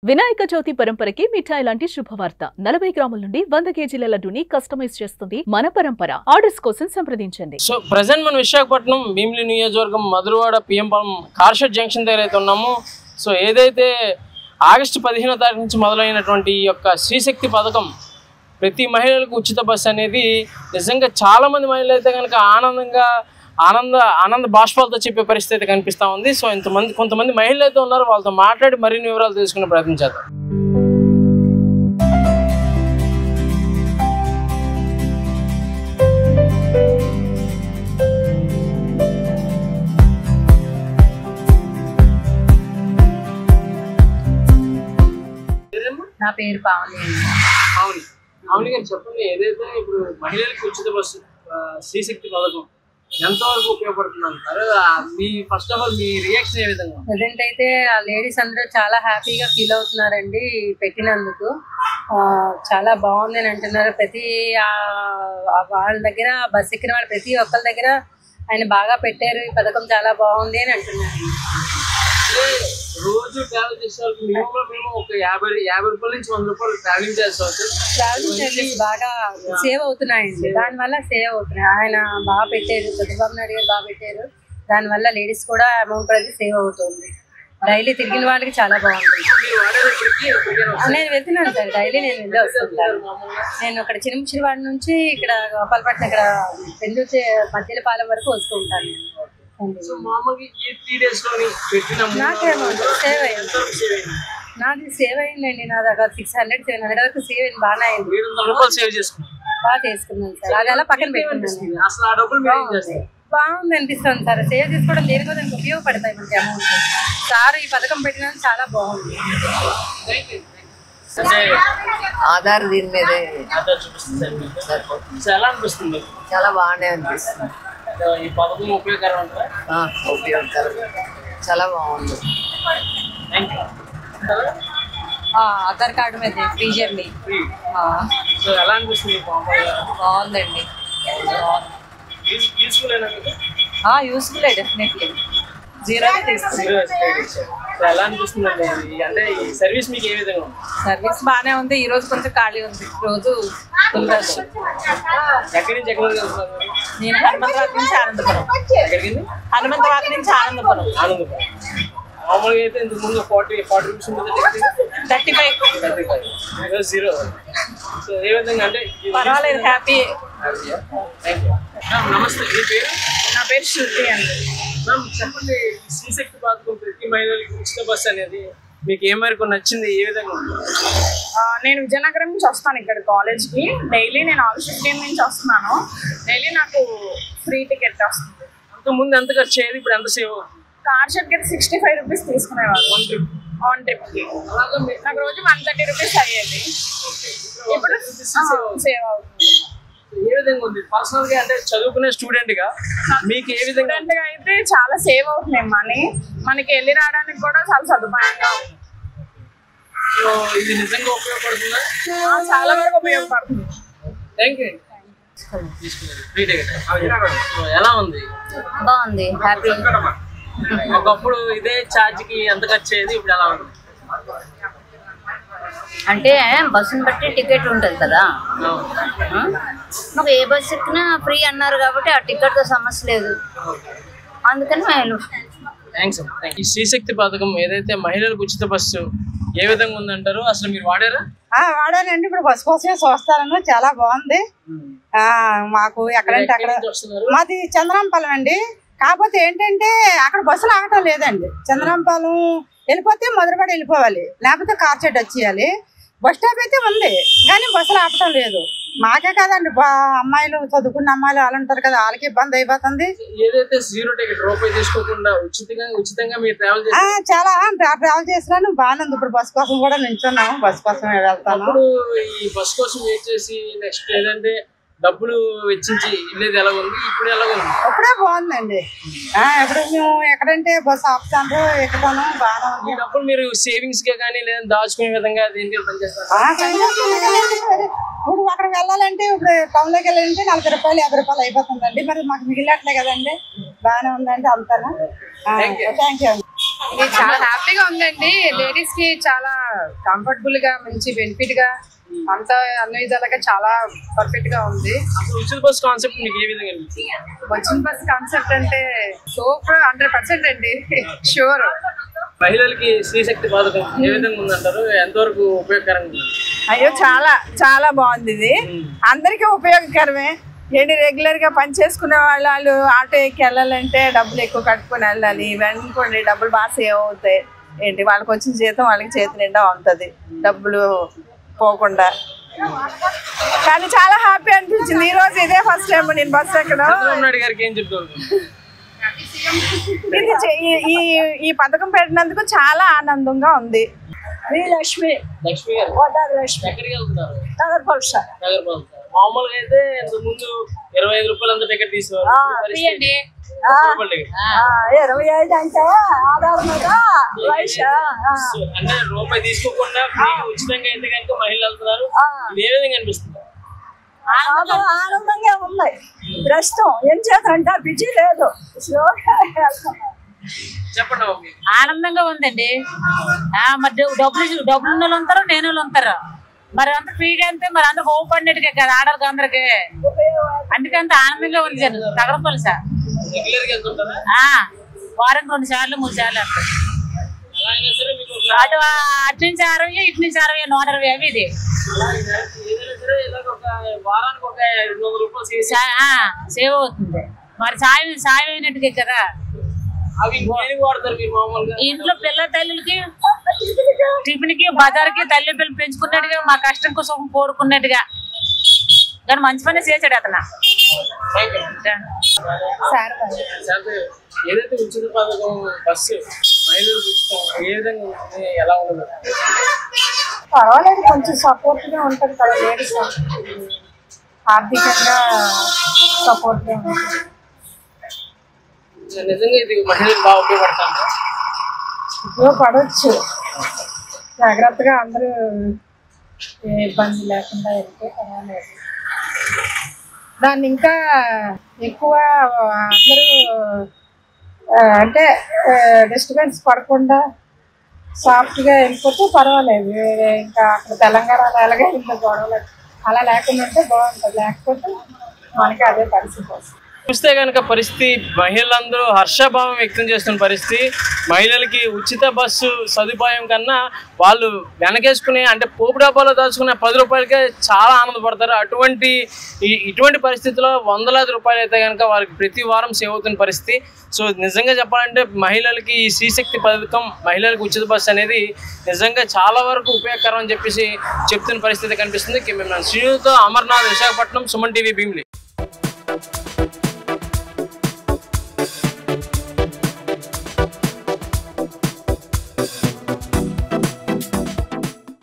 వినాయక చవితి పరంపరకి మిఠాయి లాంటి శుభవార్త 40 గ్రాముల నుండి 100 కేజీల లడ్డూని కస్టమైజ్ చేస్తుంది మన పరంపర. ఆర్డర్స్ కోసం సంప్రదించండి. సో ప్రెజెంట్ మన విశాఖపట్నం భీమిలి నియోజకవర్గం మధురవాడ పిఎంపాలెం కార్షెడ్ జంక్షన్ దగ్గర అయితే ఉన్నాము. సో ఏదైతే ఆగస్టు 15వ తారీఖు నుంచి మొదలైనటువంటి ఈ యొక్క శ్రీశక్తి పథకం ప్రతి మహిళలకు ఉచిత బస్సు అనేది నిజంగా చాలామంది మహిళలు అయితే కనుక ఆనంద బాష్పాలతో చెప్పే పరిస్థితి కనిపిస్తూ ఉంది. సో కొంతమంది మహిళలు అయితే ఉన్నారు, వాళ్ళతో మాట్లాడి మరిన్ని వివరాలు తెలుసుకునే ప్రయత్నం చేద్దాం. నా పేరు పావని. అవును గారు, చెప్పండి. ఏదైతే ఇప్పుడు మహిళలకు ఉచిత బస్సు శ్రీశక్తి పథకం ఎంతవరకు ఉపయోగపడుతున్నారు? మీ ఫస్ట్ ఆఫ్ ఆల్ మీ రియాక్షన్ ఏ విధంగా? ప్రజెంట్ అయితే ఆ లేడీస్ అందరూ చాలా హ్యాపీగా ఫీల్ అవుతున్నారండి పెట్టినందుకు. చాలా బాగుంది అని అంటున్నారు. ప్రతి వాళ్ళ దగ్గర బస్ ఎక్కిన వాళ్ళు ప్రతి ఒక్కరి దగ్గర ఆయన బాగా పెట్టారు, ఈ పథకం చాలా బాగుంది అని అంటున్నారు. రోజు ట్రావెల్ చేసే వాళ్ళకి మినిమం ఒక 50 రూపాయల నుంచి 100 రూపాయలు ట్రావెలింగ్ చేస్తారు. ట్రావెలింగ్ చార్జెస్ బాగా సేవ్ అవుతున్నాయండి, దానివల్ల సేవ్ అవుతున్నాయి. ఆయన బాగా పెట్టారు, చంద్రబాబు నాయుడు గారు బాగా పెట్టారు. దానివల్ల లేడీస్ కూడా అమౌంట్ అనేది సేవ్ అవుతుంది. డైలీ తిరిగిన వాళ్ళకి చాలా బాగుంటుంది. నేను వెళ్తున్నాను సార్, డైలీ నేను వెళ్ళి వస్తుంటాను. నేను అక్కడ చిరువాడ నుంచి ఇక్కడ గోపాలపట్నం ఇక్కడ పెందుర్తి మధ్యలపాలెం వరకు వస్తూ ఉంటాను. నాది సేవ్ అయిందండి, నా దగ్గర 600-700 వరకు సేవ్ అయింది. బాగా అయింది, బాగా చేసుకున్నాను సార్. అది అలా పక్కన పెట్టుకున్నాను. బాగుంది అనిపిస్తుంది సార్. సేవ్ చేసుకోవడం దేనికో దానికి ఉపయోగపడతాయి మనకి అమౌంట్. సార్ ఈ పథకం పెట్టినందుకు చాలా బాగుంది. ఆధార్ దీని మీదే చాలా బాగానే అనిపిస్తుంది. ఉపయోగకరం, చాలా బాగుంది. ఆధార్ కార్డు మీద ఫ్రీ జర్నీ ఎలా అనిపిస్తుంది? బాగుందండి, యూస్ఫుల్ డెఫినెట్లీ. జీరో ఎలా అనిపిస్తుంది అంటే ఈ సర్వీస్ మీకు ఏ విధంగా? సర్వీస్ బాగానే ఉంది. ఈ రోజు కొంచెం ఖాళీ ఉంది, రోజు ఫుల్ రష్. ఎక్కడి నుంచి ఎక్కడ వెళ్తున్నారు? నేను హనుమంతవాక నుంచి ఆనందపురం. హనుమంతవాక నుంచి ఆనందపురం. మామూలుగా అయితే ఇంతకు ముందు 40 రూపీస్ ఉంటుంది, 35 జీరో. సో ఏ విధంగా అంటే పర్వాలేదు, హ్యాపీ. నమస్తే, మీ పేరు? నా పేరు శృతి అండి. మ్యామ్ చెప్పండి, శ్రీశక్తి పథకం ప్రతి మహిళలకి ఉచిత బస్సు అనేది మీకు ఏ మేరకు నచ్చింది, ఏ విధంగా ఉంది? నేను విజయనగరం నుంచి వస్తాను ఇక్కడ కాలేజ్కి. డైలీ నేను ఆగస్ట్ 15 నుంచి వస్తున్నాను. డైలీ నాకు ఫ్రీ టికెట్ వస్తుంది. అంతకుముందు ఎంత ఖర్చు అయ్యేది, ఇప్పుడు ఎంత సేవ్ అవుతుంది? కార్ షెడ్కి అయితే 65 రూపీస్ తీసుకునేవారు ఆన్ ట్రిప్కి. నాకు రోజు 130 రూపీస్ అయ్యేది, ఇప్పుడు సేవ్ అవుతుంది. ఏ విధంగా ఉంది పర్సనల్ గా? అంటే చదువుకునే స్టూడెంట్ గా మీకు ఏ విధంగా? స్టూడెంట్ గా అయితే చాలా సేవ్ అవుతున్నాయి మనీ, మనకి వెళ్ళి రావడానికి కూడా చాలా సదుపాయంగా ఉంది. సో ఇది నిజంగా ఉపయోగపడుతుందా? చాలా వరకు ఉపయోగపడుతుంది. Thank you. ఎలా ఉంది? బాగుంది, హ్యాపీ. ఒకప్పుడు ఇదే ఛార్జ్ కి ఎంత ఖర్చు అయ్యేది, ఇప్పుడు ఎలా ఉంది? అంటే బస్సును బట్టి టికెట్ ఉంటుంది కదా, మాకు ఏ బస్సు ఎక్కినా ఫ్రీ అన్నారు కాబట్టి ఆ టికెట్తో సమస్య లేదు, అందుకని మేము. థ్యాంక్స్. ఈ శ్రీశక్తి పథకం ఏదైతే మహిళలకు ఉచిత బస్సు ఏ విధంగా ఉందంటారు? అసలు మీరు వాడారా? వాడానండి. ఇప్పుడు బస్సు కోసమే చూస్తాను, చాలా బాగుంది. మాకు ఎక్కడంటే అక్కడ, మాది చంద్రాంపాలెం అండి. కాకపోతే ఏంటంటే అక్కడ బస్సులు ఆగటం లేదండి. చంద్రాంపాలెం వెళ్ళిపోతే మధురవాడ వెళ్ళిపోవాలి, లేకపోతే కార్చెడ్ వచ్చేయాలి. బస్ స్టాప్ అయితే ఉంది కానీ బస్సులు ఆపటం లేదు. మాకే కాదండి, అమ్మాయిలు చదువుకున్న అమ్మాయిలు వాళ్ళు ఉంటారు కదా, వాళ్ళకి ఇబ్బంది అయిపోతుంది. ఏదైతే జీరో టికెట్ రూపాయి తీసుకోకుండా ఉచితంగా మీరు చాలా ట్రావెల్ చేసినాను, బాగానే ఉంది. ఇప్పుడు బస్ కోసం కూడా నిల్చున్నాము, బస్ కోసం వెళ్తాను. ఈ బస్ కోసం వెయిట్ చేసి నెక్స్ట్ ఏదంటే డబ్బులు వెచ్చించి వెళ్ళేది ఎలా ఉంది, ఇప్పుడు ఎలా ఉంది? ఇప్పుడే బాగుందండి. ఇప్పుడు మేము ఎక్కడంటే బస్ ఆపుతాను, ఎక్కుతాను, బాగా ఉంది. డబ్బులు మీరు సేవింగ్స్ గా కానీ లేదా దాచుకునే విధంగా దేనికి పనిచేస్తారు? ఇప్పుడు అక్కడ వెళ్ళాలంటే, ఇప్పుడు టౌన్ లోకి వెళ్ళాలంటే 40 రూపాయలు 50 రూపాయలు అయిపోతుందండి. మరి మాకు మిగిలినట్లే కదండి. బాగానే ఉందండి, అంతాను. Thank you. ఇది చాలా హ్యాపీగా ఉందండి. లేడీస్ కి చాలా కంఫర్టబుల్ గా మంచి బెనిఫిట్ గా అంత అన్ని విధాలుగా చాలా పర్ఫెక్ట్ గా ఉంది. ఉచిత బస్ కాన్సెప్ట్ మీకు ఏ విధంగా అనిపిస్తుంది? వచ్చిన బస్ కాన్సెప్ట్ అంటే సూపర్ 100% అండి, షూర్. మహిళలకి శ్రీశక్తి పథకం ఏ విధంగా ఉందంటారు? ఎంతవరకు ఉపయోగకరంగా ఉంది? అయ్యో చాలా చాలా బాగుంది. ఇది అందరికీ ఉపయోగకరమే. ఏంటి రెగ్యులర్ గా పని చేసుకునే వాళ్ళు ఆటో ఎక్కి వెళ్ళాలంటే డబ్బులు ఎక్కువ కట్టుకుని వెళ్ళాలి. ఇవన్నీ డబ్బులు బాగా సేవ్ అవుతాయి. ఏంటి వాళ్ళకి వచ్చిన జీతం వాళ్ళకి చేతి నిండా ఉంటుంది, డబ్బులు పోకుండా. కానీ చాలా హ్యాపీ అనిపించింది ఈ రోజు. ఇదే ఫస్ట్ టైం నేను బస్సు ఎక్కడం. చంద్రబాబు నాయుడు గారికి ఏం చెప్తారు? ఈ పథకం పెట్టినందుకు చాలా ఆనందంగా ఉంది. లక్ష్మి గారు ఎక్కడికి వెళ్తున్నారు? మామూలుగా అయితే ఇంతకు ముందు 25 రూపాయలు అంత టికెట్ తీసేవారు. 25 అంటే ఆధార్ మీద అంటే రూపాయి తీసుకోకుండా ఉచితంగా అయితే కనుక మహిళలు వెళ్తున్నారు. ఇది ఏ విధంగా అనిపిస్తుంది? ఆనందంగా ఉన్నాయి. ప్రస్తుతం ఏం చేస్తారంటే బిజీ లేదు, చెప్పండి. ఆనందంగా ఉందండి. మరి డబ్బులు ఉన్న వాళ్ళు ఉంటారు, నేను వాళ్ళు ఉంటారు. మరి అంత ఫ్రీగా అంటే మరి అందరికి ఓపెన్నట్టుగా కదా ఆడలకు అందరికి. అందుకే అంత ఆనందంగా ఉంది. తగలపల్లి సార్ వారానికి 2 సార్లు 3 సార్లు అంటారు. అటు అటు నుంచి 60, ఇటు నుంచి 60, 120 అవి. ఇది సేవ్ అవుతుంది. మరి సాయం అయినట్టుగా కదా. ఇంట్లో పిల్ల తల్లులకి టిఫిన్ కి బజార్కి తల్లి పిల్లలు పెంచుకున్నట్టుగా మా కష్టం కోసం కోరుకున్నట్టుగా కానీ మంచి పని చేశాడు అతను. ఏదైతే ఉచిత పథకం బస్సు మహిళలకు ఏ విధంగా ఎలా ఉండదు? పర్వాలేదు, కొంచెం సపోర్ట్ గా ఉంటుంది కదా. లేడీస్ ఆర్థికంగా సపోర్ట్ గా ఉంటుంది. నిజంగా ఇది మహిళలకు బాగా ఉపయోగపడతాను. ఉపయోగపడవచ్చు. జాగ్రత్తగా అందరూ ఏ ఇబ్బంది లేకుండా వెళ్తే పర్వాలేదు. దాన్ని ఇంకా ఎక్కువ అందరూ అంటే డిస్టర్బెన్స్ పడకుండా సాఫ్ట్గా వెళ్ళిపోతే పర్వాలేదు. ఇంకా అక్కడ తెలంగాణలో ఎలాగే ఇంత గొడవలు అలా లేకుండా ఉంటే బాగుంటుంది. లేకపోతే మనకి అదే పరిస్థితి వస్తుంది. చూస్తే కనుక పరిస్థితి మహిళలందరూ హర్షభావం వ్యక్తం చేస్తున్న పరిస్థితి. మహిళలకి ఉచిత బస్సు సదుపాయం కన్నా వాళ్ళు వెనకేసుకునే అంటే పోపు డబ్బాలో దాచుకునే 10 రూపాయలకే చాలా ఆనందపడతారు. ఇటువంటి పరిస్థితుల్లో వందలాది రూపాయలు అయితే కనుక వారికి ప్రతి వారం సేవ్ అవుతున్న పరిస్థితి. సో నిజంగా చెప్పాలంటే మహిళలకి ఈ శ్రీశక్తి పథకం, మహిళలకు ఉచిత బస్సు అనేది నిజంగా చాలా వరకు ఉపయోగకరం అని చెప్పేసి చెప్తున్న పరిస్థితి కనిపిస్తుంది. మేము శ్రీనుతో అమర్నాథ్, విశాఖపట్నం, సుమన్ టీవీ, భీమిలి.